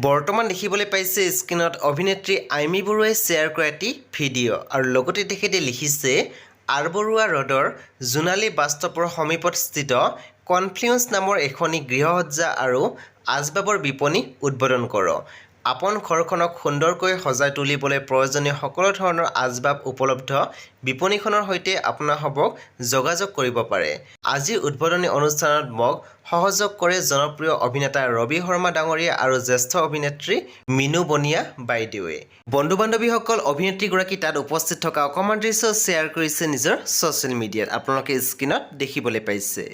বৰ্তমান দেখিবলৈ পাইছে স্ক্ৰীনত অভিনেত্ৰী আইমী বৰুৱাই শ্বেয়াৰ কৰা এটি ভিডিঅ' আৰু লগতে তেখেতে লিখিছে আৰবৰুৱা ৰোডৰ জোনালী বাছ ষ্টপৰ সমীপত স্থিত কনফ্লুৱেন্স নামৰ এখনি গৃহসজ্জা আৰু আচবাবৰ বিপণী উদ্বোধন কৰক। আপন ঘৰখনক সুন্দৰকৈ সজাই তুলিবলৈ প্ৰয়োজনীয় সকলো ধৰণৰ আচবাব উপলব্ধ বিপণীখনৰ সৈতে আপোনাসবক যোগাযোগ কৰিব পাৰে। আজিৰ উদ্বোধনী অনুষ্ঠানত মোক সহযোগ কৰে জনপ্ৰিয় অভিনেতা ৰবি শৰ্মা ডাঙৰীয়া আৰু জ্যেষ্ঠ অভিনেত্ৰী মিনু বনিয়া বাইদেৱে। বন্ধু বান্ধৱীসকল অভিনেত্ৰীগৰাকী তাত উপস্থিত থকা অকণমান দৃশ্য শ্বেয়াৰ কৰিছে নিজৰ ছ'চিয়েল মিডিয়াত। আপোনালোকে স্ক্ৰীনত দেখিবলৈ পাইছে।